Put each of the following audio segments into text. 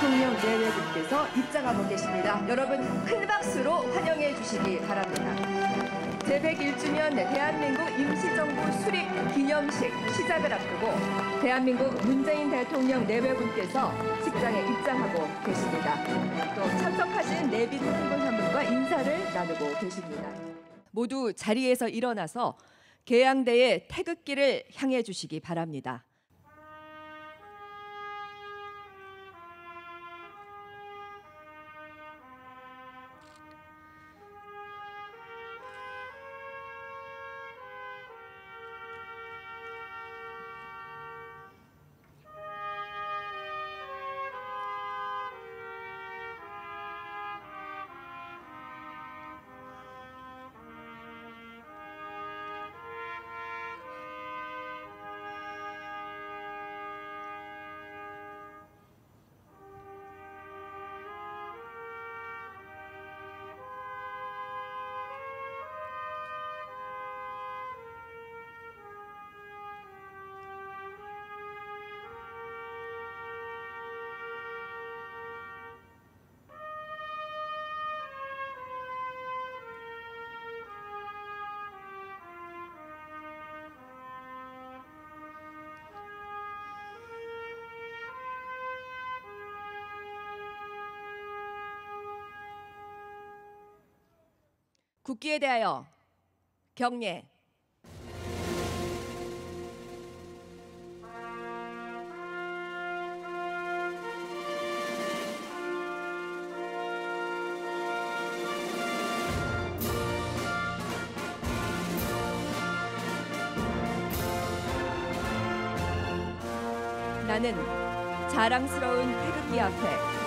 대통령 내외분께서 입장하고 계십니다. 여러분 큰 박수로 환영해 주시기 바랍니다. 제101주년 대한민국 임시정부 수립 기념식 시작을 앞두고 대한민국 문재인 대통령 내외분께서 식장에 입장하고 계십니다. 또 참석하신 내빈 한 분 한 분과 인사를 나누고 계십니다. 모두 자리에서 일어나서 개양대의 태극기를 향해 주시기 바랍니다. 국기에 대하여 경례. 나는 자랑스러운 태극기 앞에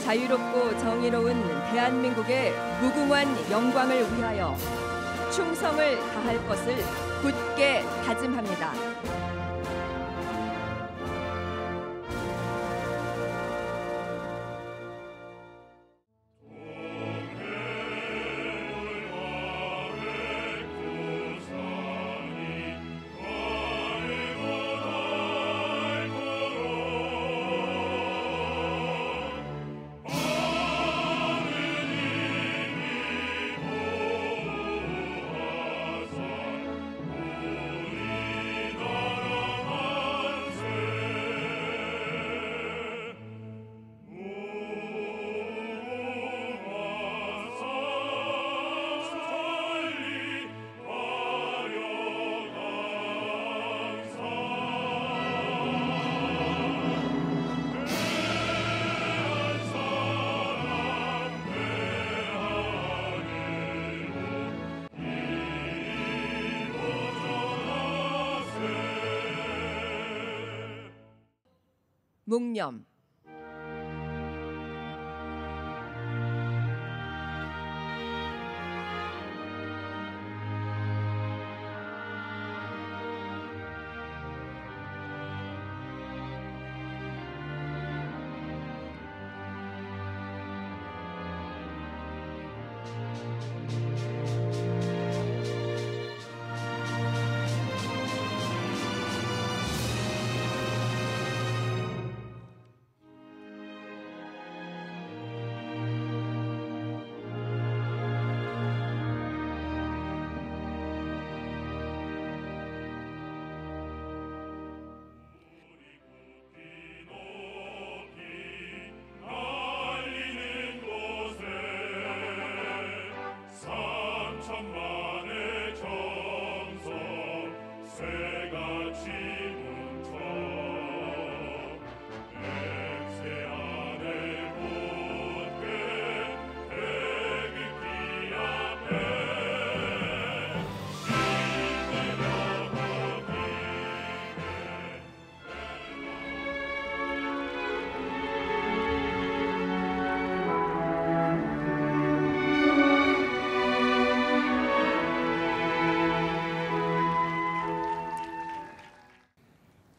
자유롭고 정의로운 대한민국의 무궁한 영광을 위하여 충성을 다할 것을 굳게 다짐합니다. 묵념.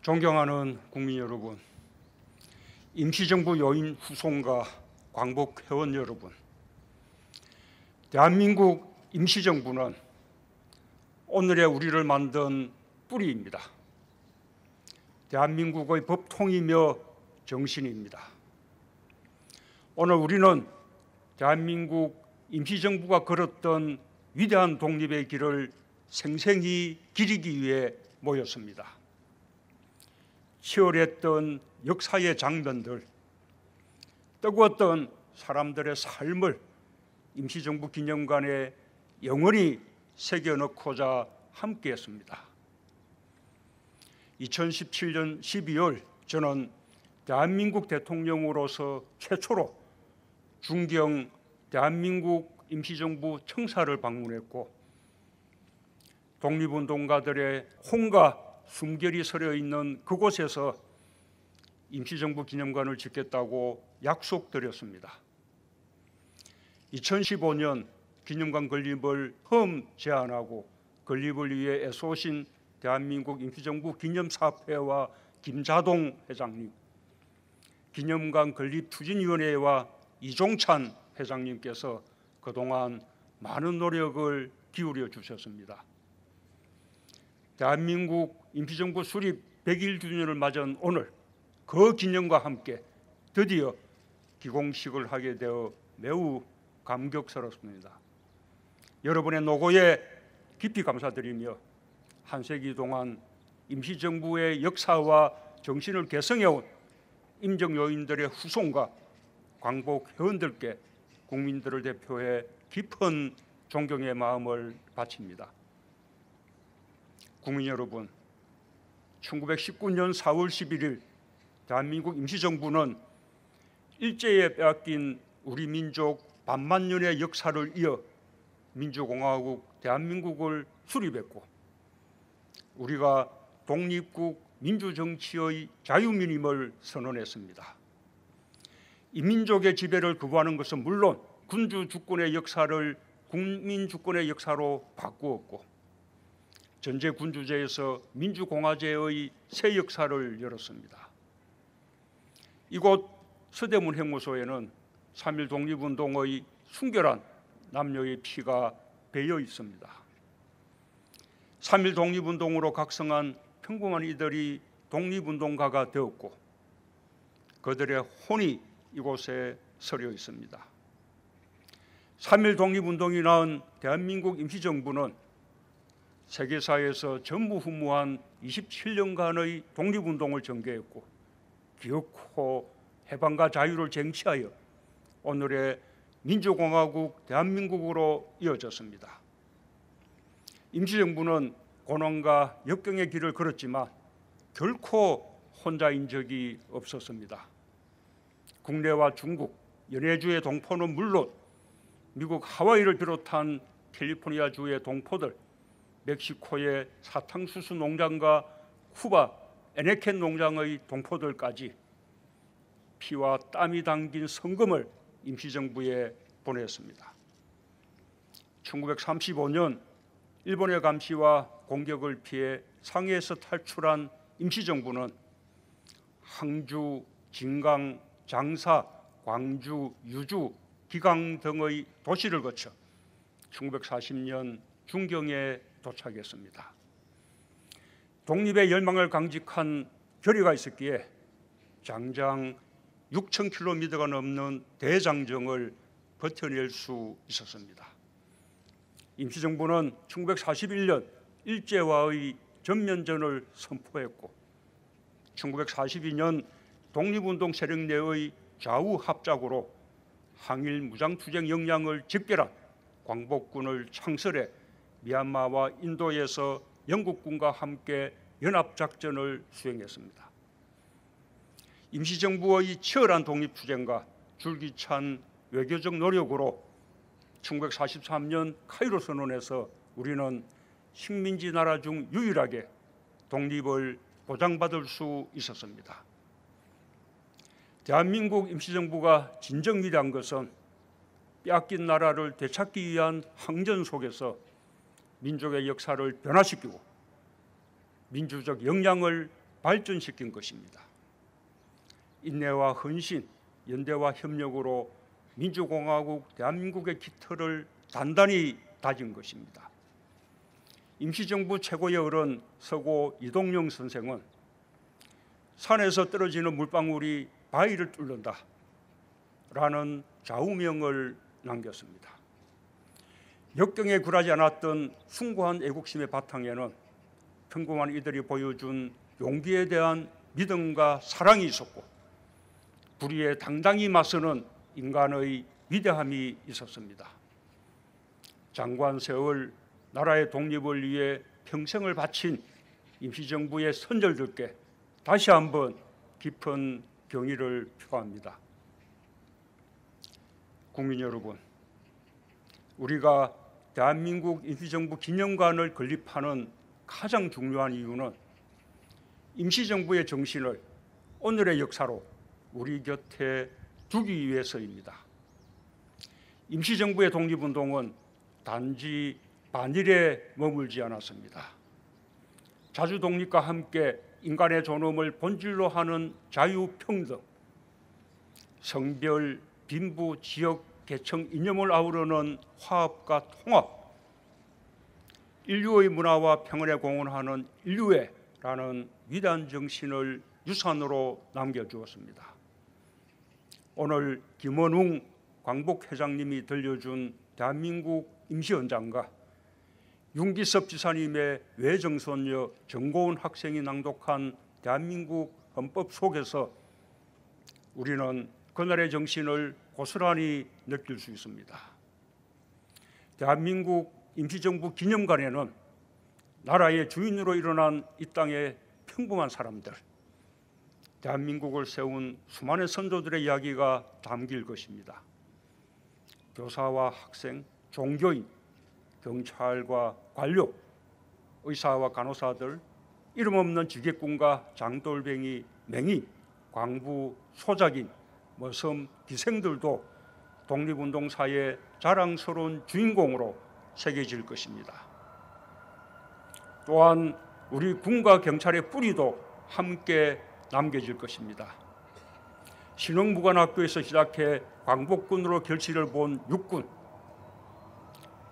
존경하는 국민 여러분, 임시정부 요인 후손과 광복 회원 여러분, 대한민국 임시정부는 오늘의 우리를 만든 뿌리입니다. 대한민국의 법통이며 정신입니다. 오늘 우리는 대한민국 임시정부가 걸었던 위대한 독립의 길을 생생히 기리기 위해 모였습니다. 치열했던 역사의 장면들, 뜨거웠던 사람들의 삶을 임시정부 기념관에 영원히 새겨넣고자 함께했습니다. 2017년 12월 저는 대한민국 대통령으로서 최초로 중경 대한민국 임시정부 청사를 방문했고 독립운동가들의 혼과 숨결이 서려 있는 그곳에서 임시정부 기념관을 짓겠다고 약속드렸습니다. 2015년 기념관 건립을 처음 제안하고 건립을 위해 애써오신 대한민국 임시정부 기념사업회와 김자동 회장님, 기념관 건립 추진위원회와 이종찬 회장님께서 그동안 많은 노력을 기울여 주셨습니다. 대한민국 임시정부 수립 100일 주년을 맞은 오늘 그 기념과 함께 드디어 기공식을 하게 되어 매우 감격스럽습니다. 여러분의 노고에 깊이 감사드리며 한 세기 동안 임시정부의 역사와 정신을 계승해온 임정요인들의 후손과 광복 회원들께 국민들을 대표해 깊은 존경의 마음을 바칩니다. 국민 여러분, 1919년 4월 11일 대한민국 임시정부는 일제에 빼앗긴 우리 민족 반만 년의 역사를 이어 민주공화국 대한민국을 수립했고 우리가 독립국 민주정치의 자유민임을 선언했습니다. 이 민족의 지배를 거부하는 것은 물론 군주 주권의 역사를 국민 주권의 역사로 바꾸었고 전제 군주제에서 민주공화제의 새 역사를 열었습니다. 이곳 서대문 행무소에는 3.1 독립운동의 순결한 남녀의 피가 배어 있습니다. 3.1 독립운동으로 각성한 평범한 이들이 독립운동가가 되었고 그들의 혼이 이곳에 서려 있습니다. 3.1 독립운동이 낳은 대한민국 임시정부는 세계사에서 전무후무한 27년간의 독립운동을 전개했고 기어코 해방과 자유를 쟁취하여 오늘의 민주공화국 대한민국으로 이어졌습니다. 임시정부는 고난과 역경의 길을 걸었지만 결코 혼자인 적이 없었습니다. 국내와 중국, 연해주의 동포는 물론 미국 하와이를 비롯한 캘리포니아주의 동포들, 멕시코의 사탕수수 농장과 쿠바 에네켄 농장의 동포들까지 피와 땀이 담긴 성금을 임시정부에 보냈습니다. 1935년 일본의 감시와 공격을 피해 상해에서 탈출한 임시정부는 항주, 진강, 장사, 광주, 유주, 기강 등의 도시를 거쳐 1940년 중경에 도착했습니다. 독립의 열망을 강직한 결의가 있었기에 장장 6,000km가 넘는 대장정을 버텨낼 수 있었습니다. 임시정부는 1941년 일제와의 전면전을 선포했고 1942년 독립운동 세력 내의 좌우 합작으로 항일 무장투쟁 역량을 집결한 광복군을 창설해 미얀마와 인도에서 영국군과 함께 연합작전을 수행했습니다. 임시정부의 치열한 독립투쟁과 줄기찬 외교적 노력으로 1943년 카이로 선언에서 우리는 식민지 나라 중 유일하게 독립을 보장받을 수 있었습니다. 대한민국 임시정부가 진정 위대한 것은 빼앗긴 나라를 되찾기 위한 항전 속에서 민족의 역사를 변화시키고 민주적 역량을 발전시킨 것입니다. 인내와 헌신, 연대와 협력으로 민주공화국 대한민국의 깃털을 단단히 다진 것입니다. 임시정부 최고의 어른 서고 이동영 선생은 산에서 떨어지는 물방울이 바위를 뚫는다 라는 좌우명을 남겼습니다. 역경에 굴하지 않았던 숭고한 애국심의 바탕에는 평범한 이들이 보여준 용기에 대한 믿음과 사랑이 있었고 불의에 당당히 맞서는 인간의 위대함이 있었습니다. 장관 세월 나라의 독립을 위해 평생을 바친 임시정부의 선절들께 다시 한번 깊은 경의를 표합니다. 국민 여러분, 우리가 대한민국 임시정부 기념관을 건립하는 가장 중요한 이유는 임시정부의 정신을 오늘의 역사로 우리 곁에 두기 위해서입니다. 임시정부의 독립운동은 단지 반일에 머물지 않았습니다. 자주독립과 함께 인간의 존엄을 본질로 하는 자유평등, 성별, 빈부, 지역, 계층, 이념을 아우르는 화합과 통합, 인류의 문화와 평온에 공헌하는 인류애라는 위대한 정신을 유산으로 남겨주었습니다. 오늘 김원웅 광복회장님이 들려준 대한민국 임시헌장과 윤기섭 지사님의 외정손녀 정고은 학생이 낭독한 대한민국 헌법 속에서 우리는 그날의 정신을 고스란히 느낄 수 있습니다. 대한민국 임시정부 기념관에는 나라의 주인으로 일어난 이 땅의 평범한 사람들, 대한민국을 세운 수많은 선조들의 이야기가 담길 것입니다. 교사와 학생, 종교인, 경찰과 관료, 의사와 간호사들, 이름 없는 지객꾼과 장돌뱅이, 맹인, 광부, 소작인, 머슴, 기생들도 독립운동사의 자랑스러운 주인공으로 새겨질 것입니다. 또한 우리 군과 경찰의 뿌리도 함께 남겨질 것입니다. 신흥무관학교에서 시작해 광복군으로 결실을 본 육군,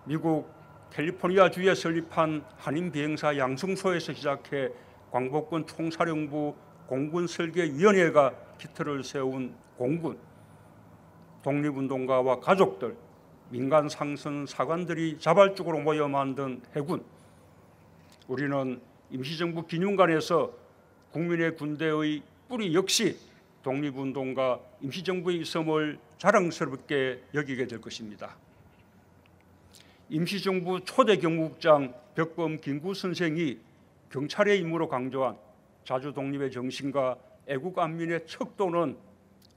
미국 캘리포니아주에 설립한 한인비행사 양승소에서 시작해 광복군 총사령부 공군설계위원회가 기틀을 세운 공군, 독립운동가와 가족들, 민간 상선 사관들이 자발적으로 모여 만든 해군, 우리는 임시정부 기념관에서 국민의 군대의 뿌리 역시 독립운동가 임시정부의 있음을 자랑스럽게 여기게 될 것입니다. 임시정부 초대 경무국장 벽범 김구 선생이 경찰의 임무로 강조한 자주독립의 정신과 애국안민의 척도는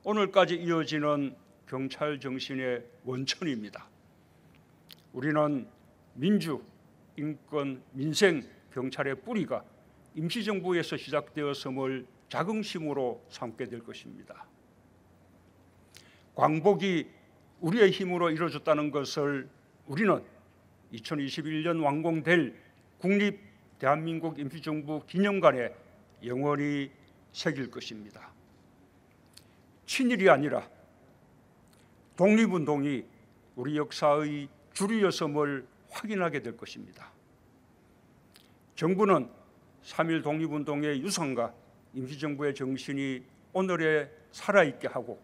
오늘까지 이어지는 경찰 정신의 원천입니다. 우리는 민주, 인권, 민생, 경찰의 뿌리가 임시정부에서 시작되었음을 자긍심으로 삼게 될 것입니다. 광복이 우리의 힘으로 이루어졌다는 것을 우리는 2021년 완공될 국립 대한민국 임시정부 기념관에 영원히 새길 것입니다. 친일이 아니라 독립운동이 우리 역사의 줄이었음을 확인하게 될 것입니다. 정부는 3.1 독립운동의 유산과 임시정부의 정신이 오늘에 살아있게 하고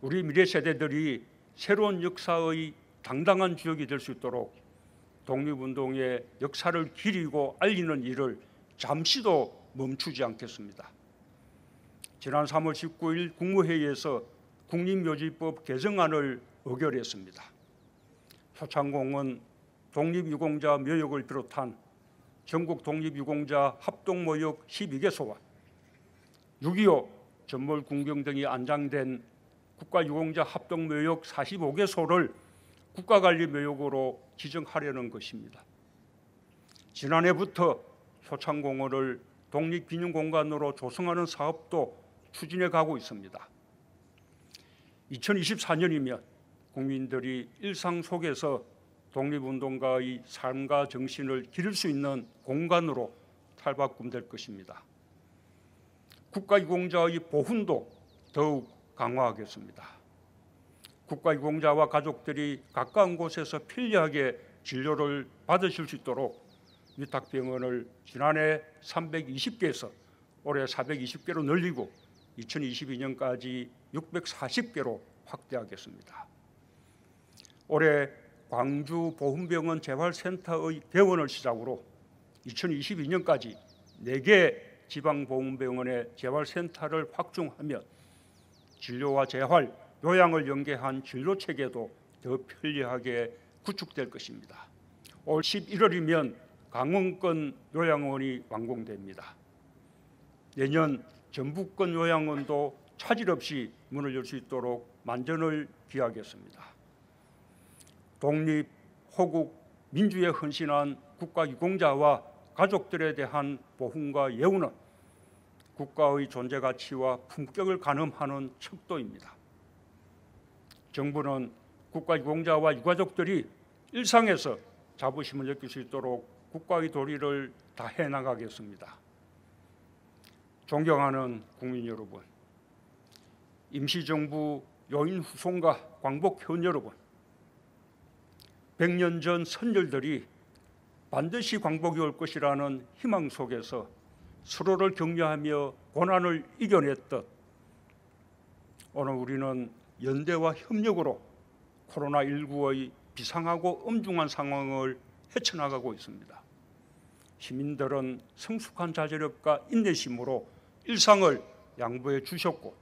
우리 미래 세대들이 새로운 역사의 당당한 주역이 될 수 있도록 독립운동의 역사를 기리고 알리는 일을 잠시도 멈추지 않겠습니다. 지난 3월 19일 국무회의에서 국립묘지법 개정안을 의결했습니다. 효창공은 독립유공자 묘역을 비롯한 전국 독립유공자 합동묘역 12개소와 6.25 전몰군경 등이 안장된 국가유공자 합동묘역 45개소를 국가관리묘역으로 지정하려는 것입니다. 지난해부터 효창공원을 독립기념공간으로 조성하는 사업도 추진해 가고 있습니다. 2024년이면 국민들이 일상 속에서 독립운동가의 삶과 정신을 기릴 수 있는 공간으로 탈바꿈될 것입니다. 국가유공자의 보훈도 더욱 강화하겠습니다. 국가유공자와 가족들이 가까운 곳에서 편리하게 진료를 받으실 수 있도록 위탁병원을 지난해 320개에서 올해 420개로 늘리고 2022년까지 640개로 확대하겠습니다. 올해 광주 보훈병원 재활센터의 개원을 시작으로 2022년까지 4개 지방보훈병원의 재활센터를 확충하며 진료와 재활, 요양을 연계한 진료체계도 더 편리하게 구축될 것입니다. 올 11월이면 강원권 요양원이 완공됩니다. 내년 전북권 요양원도 차질 없이 문을 열 수 있도록 만전을 기하겠습니다. 독립, 호국, 민주에 헌신한 국가유공자와 가족들에 대한 보훈과 예우는 국가의 존재 가치와 품격을 가늠하는 척도입니다. 정부는 국가유공자와 유가족들이 일상에서 자부심을 느낄 수 있도록 국가의 도리를 다해 나가겠습니다. 존경하는 국민 여러분, 임시정부 요인 후손과 광복회원 여러분, 100년 전 선열들이 반드시 광복이 올 것이라는 희망 속에서 서로를 격려하며 고난을 이겨냈듯 오늘 우리는 연대와 협력으로 코로나19의 비상하고 엄중한 상황을 헤쳐나가고 있습니다. 시민들은 성숙한 자제력과 인내심으로 일상을 양보해 주셨고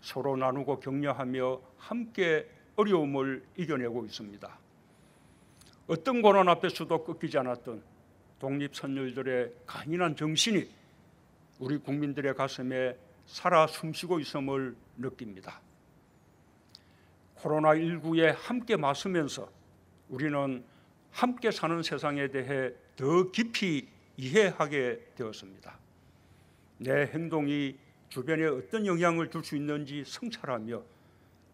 서로 나누고 격려하며 함께 어려움을 이겨내고 있습니다. 어떤 고난 앞에서도 꺾이지 않았던 독립선열들의 강인한 정신이 우리 국민들의 가슴에 살아 숨쉬고 있음을 느낍니다. 코로나19에 함께 맞서면서 우리는 함께 사는 세상에 대해 더 깊이 이해하게 되었습니다. 내 행동이 주변에 어떤 영향을 줄 수 있는지 성찰하며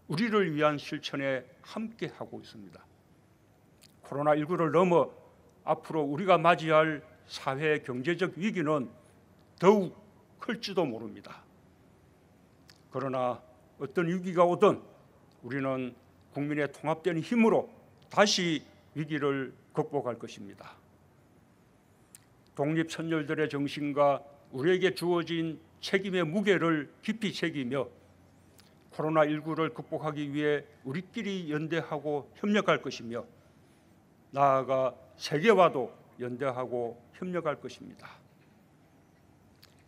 우리를 위한 실천에 함께 하고 있습니다. 코로나19를 넘어 앞으로 우리가 맞이할 사회 경제적 위기는 더욱 클지도 모릅니다. 그러나 어떤 위기가 오든 우리는 국민의 통합된 힘으로 다시 위기를 극복할 것입니다. 독립선열들의 정신과 우리에게 주어진 책임의 무게를 깊이 새기며 코로나19를 극복하기 위해 우리끼리 연대하고 협력할 것이며 나아가 세계와도 연대하고 협력할 것입니다.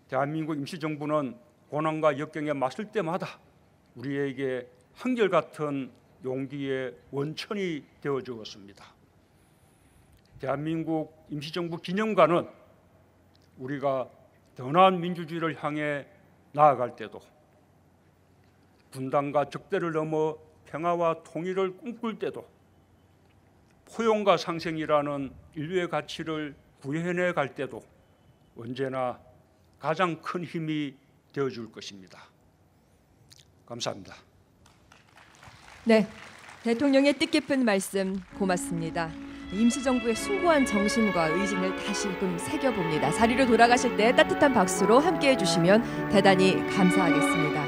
대한민국 임시정부는 고난과 역경에 맞설 때마다 우리에게 한결같은 용기의 원천이 되어 주었습니다. 대한민국 임시정부 기념관은 우리가 더 나은 민주주의를 향해 나아갈 때도 분단과 적대를 넘어 평화와 통일을 꿈꿀 때도 포용과 상생이라는 인류의 가치를 구현해 갈 때도 언제나 가장 큰 힘이 되어줄 것입니다. 감사합니다. 네, 대통령의 뜻깊은 말씀 고맙습니다. 임시정부의 숭고한 정신과 의진을 다시금 새겨봅니다. 자리로 돌아가실 때 따뜻한 박수로 함께해 주시면 대단히 감사하겠습니다.